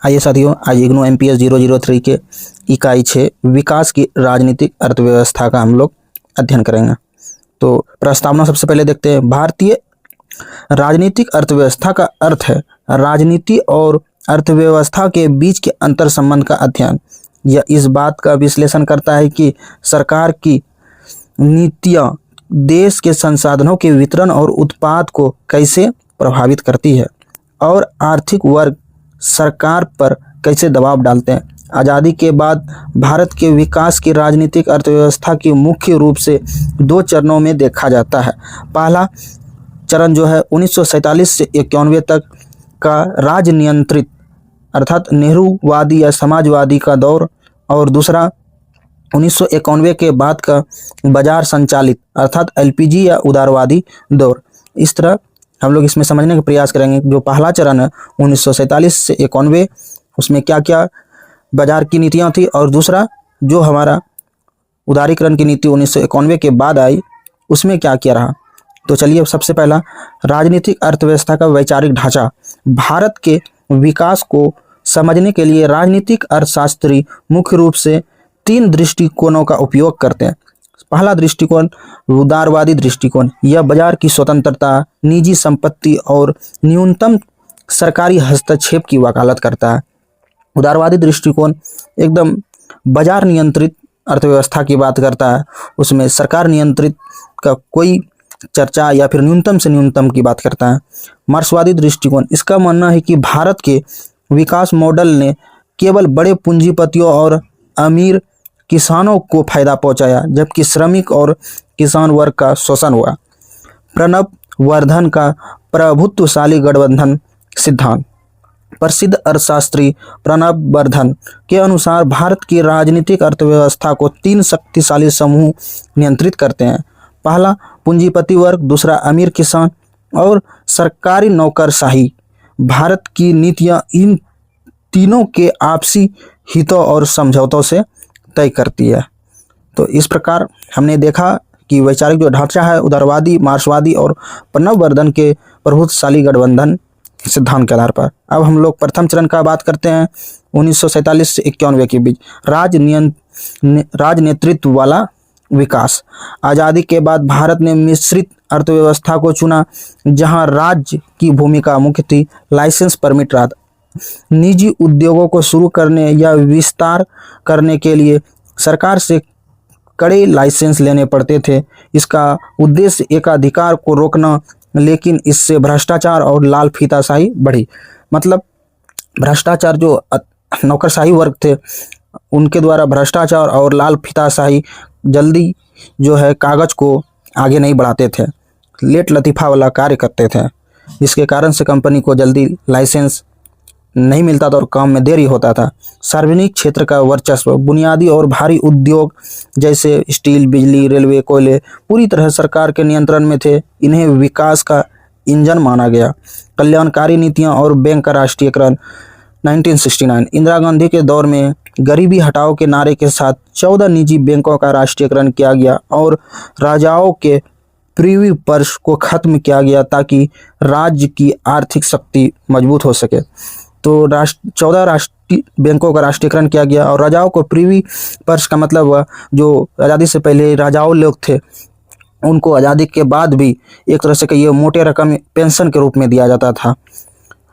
आइए साथियों, आज इग्नू MPS 003 के इकाई 6 विकास की राजनीतिक अर्थव्यवस्था का हम लोग अध्ययन करेंगे। तो प्रस्तावना सबसे पहले देखते हैं। भारतीय राजनीतिक अर्थव्यवस्था का अर्थ है राजनीति और अर्थव्यवस्था के बीच के अंतर संबंध का अध्ययन। यह इस बात का विश्लेषण करता है कि सरकार की नीतियाँ देश के संसाधनों के वितरण और उत्पाद को कैसे प्रभावित करती है और आर्थिक वर्ग सरकार पर कैसे दबाव डालते हैं। आज़ादी के बाद भारत के विकास की राजनीतिक अर्थव्यवस्था की मुख्य रूप से दो चरणों में देखा जाता है। पहला चरण जो है 1947 से 91 तक का राज नियंत्रित अर्थात नेहरूवादी या समाजवादी का दौर, और दूसरा 1991 के बाद का बाजार संचालित अर्थात LPG या उदारवादी दौर। इस तरह हम लोग इसमें समझने का प्रयास करेंगे। जो पहला चरण है 1947 से 91, उसमें क्या क्या बाजार की नीतियाँ थी, और दूसरा जो हमारा उदारीकरण की नीति 1991 के बाद आई, उसमें क्या क्या रहा। तो चलिए, सबसे पहला राजनीतिक अर्थव्यवस्था का वैचारिक ढांचा। भारत के विकास को समझने के लिए राजनीतिक अर्थशास्त्री मुख्य रूप से 3 दृष्टिकोणों का उपयोग करते हैं। पहला दृष्टिकोण उदारवादी दृष्टिकोण। यह बाजार की स्वतंत्रता, निजी संपत्ति और न्यूनतम सरकारी हस्तक्षेप की वकालत करता है। उदारवादी दृष्टिकोण एकदम बाजार नियंत्रित अर्थव्यवस्था की बात करता है, उसमें सरकार नियंत्रित का कोई चर्चा या फिर न्यूनतम से न्यूनतम की बात करता है। मार्क्सवादी दृष्टिकोण, इसका मानना है कि भारत के विकास मॉडल ने केवल बड़े पूंजीपतियों और अमीर किसानों को फायदा पहुंचाया, जबकि श्रमिक और किसान वर्ग का शोषण हुआ। प्रणब वर्धन का प्रभुत्वशाली गठबंधन सिद्धांत। प्रसिद्ध अर्थशास्त्री प्रणब वर्धन के अनुसार भारत की राजनीतिक अर्थव्यवस्था को 3 शक्तिशाली समूह नियंत्रित करते हैं। पहला पूंजीपति वर्ग, दूसरा अमीर किसान और सरकारी नौकरशाही। भारत की नीतियां इन तीनों के आपसी हितों और समझौतों से तय करती है। तो इस प्रकार हमने देखा कि वैचारिक जो ढांचा है उदारवादी, मार्क्सवादी और प्रणब वर्धन के प्रभुत्वशाली गठबंधन सिद्धांत के आधार पर। अब हम लोग प्रथम चरण का बात करते हैं 1947 से 91 के बीच। राजनेतृत्व वाला विकास। आज़ादी के बाद भारत ने मिश्रित अर्थव्यवस्था को चुना, जहां राज्य की भूमिका मुख्य थी लाइसेंस परमिट रहा। निजी उद्योगों को शुरू करने या विस्तार करने के लिए सरकार से कड़े लाइसेंस लेने पड़ते थे। इसका उद्देश्य एकाधिकार को रोकना, लेकिन इससे भ्रष्टाचार और लाल फीताशाही बढ़ी। मतलब भ्रष्टाचार, जो नौकरशाही वर्ग थे उनके द्वारा भ्रष्टाचार और लाल फीताशाही जल्दी जो है कागज को आगे नहीं बढ़ाते थे, लेट लतीफ़ा वाला कार्य करते थे, जिसके कारण से कंपनी को जल्दी लाइसेंस नहीं मिलता था और काम में देरी होता था। सार्वजनिक क्षेत्र का वर्चस्व। बुनियादी और भारी उद्योग जैसे स्टील, बिजली, रेलवे, कोयले पूरी तरह सरकार के नियंत्रण में थे। इन्हें विकास का इंजन माना गया। कल्याणकारी नीतियां और बैंक का राष्ट्रीयकरण। 1969 इंदिरा गांधी के दौर में गरीबी हटाओ के नारे के साथ 14 निजी बैंकों का राष्ट्रीयकरण किया गया और राजाओं के प्रीवी पर्स को खत्म किया गया, ताकि राज्य की आर्थिक शक्ति मजबूत हो सके। तो 14 राष्ट्रीय बैंकों का राष्ट्रीयकरण किया गया, और राजाओं को प्रीवी पर्स का मतलब हुआ जो आज़ादी से पहले राजाओं लोग थे उनको आज़ादी के बाद भी एक तरह से कहिए मोटे रकम पेंशन के रूप में दिया जाता था।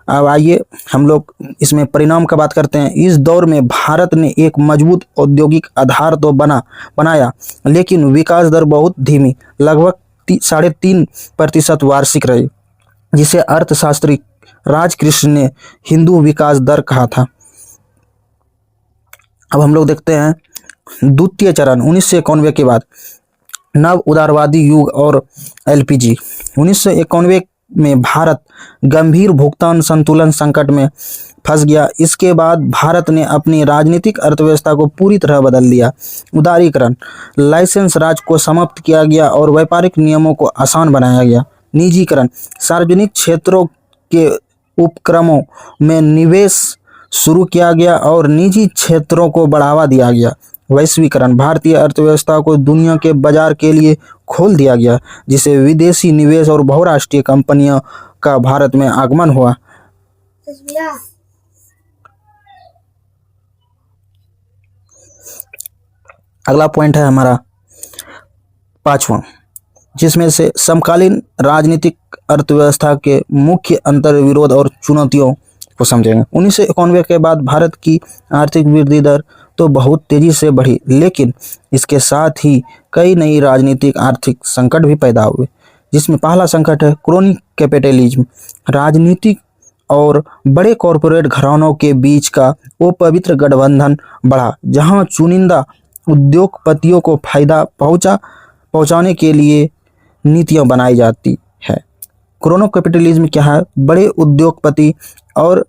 अब आइए हम लोग इसमें परिणाम का बात करते हैं। इस दौर में भारत ने एक मजबूत औद्योगिक आधार तो बनाया, लेकिन विकास दर बहुत धीमी, लगभग 3.5% वार्षिक रही, जिसे अर्थशास्त्री राजकृष्ण ने हिंदू विकास दर कहा था। अब हम लोग देखते हैं द्वितीय चरण 1991 के बाद नव उदारवादी युग और LPG। 1991 में भारत गंभीर भुगतान संतुलन संकट में फंस गया। इसके बाद भारत ने अपनी राजनीतिक अर्थव्यवस्था को पूरी तरह बदल दिया। उदारीकरण, लाइसेंस राज को समाप्त किया गया और व्यापारिक नियमों को आसान बनाया गया। निजीकरण, सार्वजनिक क्षेत्रों के उपक्रमों में निवेश शुरू किया गया और निजी क्षेत्रों को बढ़ावा दिया गया। वैश्वीकरण, भारतीय अर्थव्यवस्था को दुनिया के बाजार के लिए खोल दिया गया, जिससे विदेशी निवेश और बहुराष्ट्रीय कंपनियों का भारत में आगमन हुआ। अगला पॉइंट है हमारा 5वां, जिसमें से समकालीन राजनीतिक अर्थव्यवस्था के मुख्य अंतर, विरोध और चुनौतियों को समझेंगे। 1991 के बाद भारत की आर्थिक वृद्धि दर तो बहुत तेजी से बढ़ी, लेकिन इसके साथ ही कई नई राजनीतिक आर्थिक संकट भी पैदा हुए, जिसमें पहला संकट है क्रोनिक कैपिटलिज्म। राजनीतिक और बड़े कॉरपोरेट घरानों के बीच का वो पवित्र गठबंधन बढ़ा, जहां चुनिंदा उद्योगपतियों को फायदा पहुंचाने के लिए नीतियां बनाई जाती है। क्रोनो कैपिटलिज्म क्या है? बड़े उद्योगपति और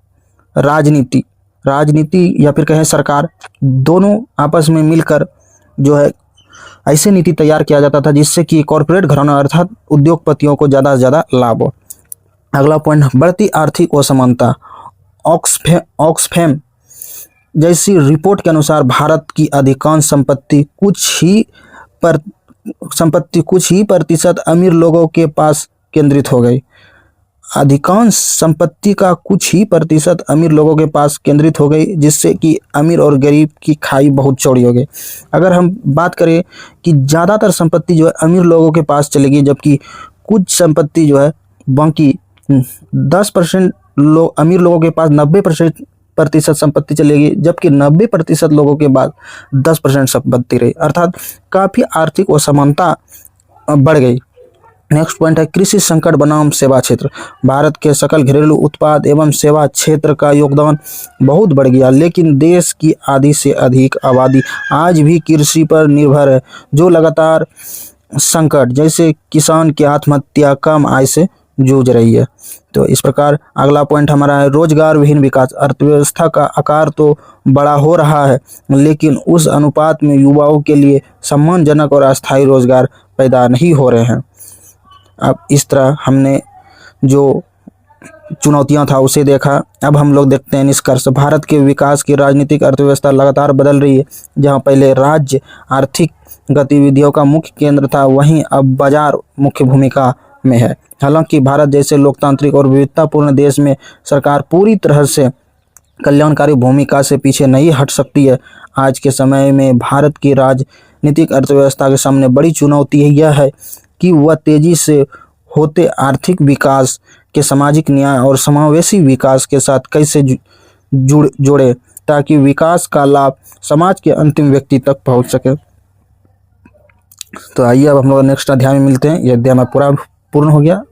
राजनीति या फिर कहें सरकार, दोनों आपस में मिलकर जो है ऐसे नीति तैयार किया जाता था जिससे कि कॉरपोरेट घराना अर्थात उद्योगपतियों को ज़्यादा से ज़्यादा लाभ हो। अगला पॉइंट, बढ़ती आर्थिक असमानता। ऑक्सफैम जैसी रिपोर्ट के अनुसार भारत की अधिकांश संपत्ति कुछ ही प्रतिशत अमीर लोगों के पास केंद्रित हो गई। अधिकांश संपत्ति का कुछ ही प्रतिशत अमीर लोगों के पास केंद्रित हो गई, जिससे कि अमीर और गरीब की खाई बहुत चौड़ी हो गई। अगर हम बात करें कि ज़्यादातर संपत्ति जो है अमीर लोगों के पास चलेगी, जबकि कुछ संपत्ति जो है बाकी 10% लोग अमीर लोगों के पास 90% संपत्ति चलेगी, जबकि 90% लोगों के पास 10% संपत्ति रही, अर्थात काफ़ी आर्थिक असमानता बढ़ गई। नेक्स्ट पॉइंट है कृषि संकट बनाम सेवा क्षेत्र। भारत के सकल घरेलू उत्पाद एवं सेवा क्षेत्र का योगदान बहुत बढ़ गया, लेकिन देश की आधी से अधिक आबादी आज भी कृषि पर निर्भर है, जो लगातार संकट जैसे किसान की आत्महत्या, कम आय से जूझ रही है। तो इस प्रकार अगला पॉइंट हमारा है रोजगार विहीन विकास। अर्थव्यवस्था का आकार तो बड़ा हो रहा है, लेकिन उस अनुपात में युवाओं के लिए सम्मानजनक और अस्थायी रोजगार पैदा नहीं हो रहे हैं। अब इस तरह हमने जो चुनौतियां था उसे देखा। अब हम लोग देखते हैं निष्कर्ष। भारत के विकास की राजनीतिक अर्थव्यवस्था लगातार बदल रही है। जहां पहले राज्य आर्थिक गतिविधियों का मुख्य केंद्र था, वहीं अब बाजार मुख्य भूमिका में है। हालांकि भारत जैसे लोकतांत्रिक और विविधतापूर्ण देश में सरकार पूरी तरह से कल्याणकारी भूमिका से पीछे नहीं हट सकती है। आज के समय में भारत की राजनीतिक अर्थव्यवस्था के सामने बड़ी चुनौती यह है कि वह तेजी से होते आर्थिक विकास के सामाजिक न्याय और समावेशी विकास के साथ कैसे जोड़े, ताकि विकास का लाभ समाज के अंतिम व्यक्ति तक पहुंच सके। तो आइए अब हम लोग नेक्स्ट अध्याय में मिलते हैं। यह अध्याय पूरा पूर्ण हो गया।